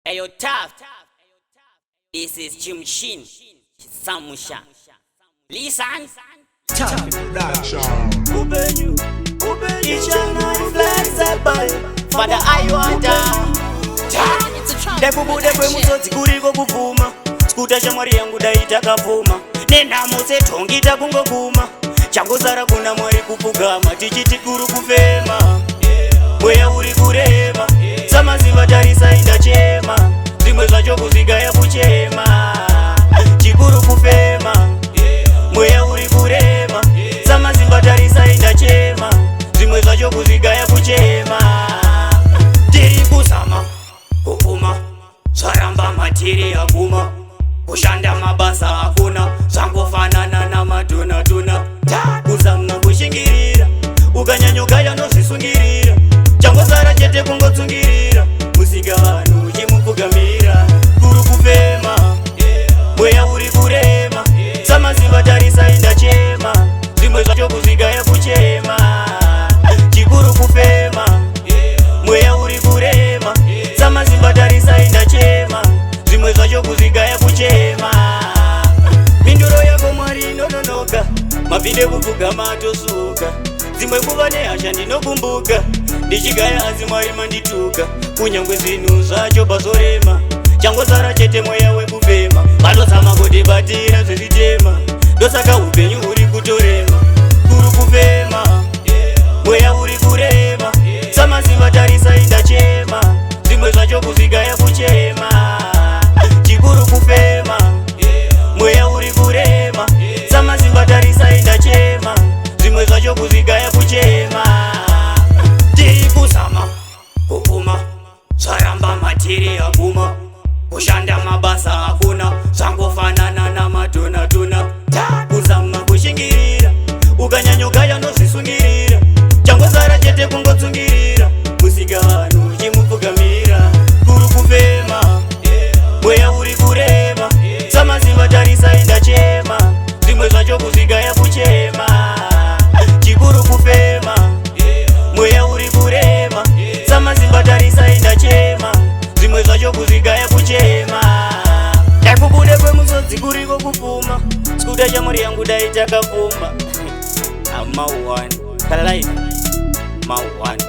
Ayo tough. This is Chimshin Samusha. Listen. Tough production. Ubenyu Ishana flexible. Father I wonder. Ndekubude kwemusodzi kuriko kuvuma. Skuta shamwari yangu daita kavuma. Nenamuse tongita kungoguma. Changozara kuna mwari kupugama. Tichiti kuru kufema. Mweya uri kurema. Samaziva tarisa indachema. Zimwe zvacho kuzigaya kuchema. Chikuru kufema. Mweya uri kurema. Samaziva tarisa indachema. Zimwe zvacho kuzigaya kuchema. Tiri kusama kufuma. Zvaramba matiri aguma. Kushanda mabasa hakuna. Zvangofanana na madhuna-dhuna. Kuzama kushingirira. Ukanyanyogaya nozvisungirira. Changozara chete kungotsungirira. Musika vanhu uchimupfugamira. Kuru kufema. Mweya uri kurema. Samaziva tarisa indachema. Zimwe zvacho kuzigaya kuchema. Chikuru kufema. Mweya uri kurema. Samaziva tarisa indachema. Zimwe zvacho kuzigaya kuchema. Minduro yako mwari inononoka. Mapinde kupfugama atosuka. Zimwe nguva nehasha ndinokumbuka. Ndichigaya asi mwari mandituka. Kunyangwe zvinhu zvacho pazorema. Changozara chete mweya wekufema. Vanozama kutibatira zvezvitema. Ndosaka upenyu uri kutorema. Kuru kufema. Mweya uri kurema. Samaziva tarisa indachema. Zimwe zvacho kuzigaya kuchema. Chikuru kufema. Mweya uri kurema. Samaziva tarisa indachema. Zimwe zvacho kuzigaya kuchema. Tiri kuzama kufuma. Zvaramba matiri aguma. Kushanda mabasa hakuna. Zvangofanana na madhuna-dhuna. Kuzama kushingirira. Ukanyanyogaya nozvisungirira. Changozara chete kungotsungirira. Musika vanhu uchimupfugamira. Kuru kufema. Mweya uri kurema. Samaziva tarisa indachema. Zimwe zvacho kuzigaya kuchema. Chikuru kufema. Mweya uri kurema. Samaziva tarisa indachema. Zimwe zvacho kuzigaya kuchema. Ndakubude kwemusodzi kuriko kufuma. Skuta shamwari yangu daita kavuma. Mauwani Kalalife Mauwani.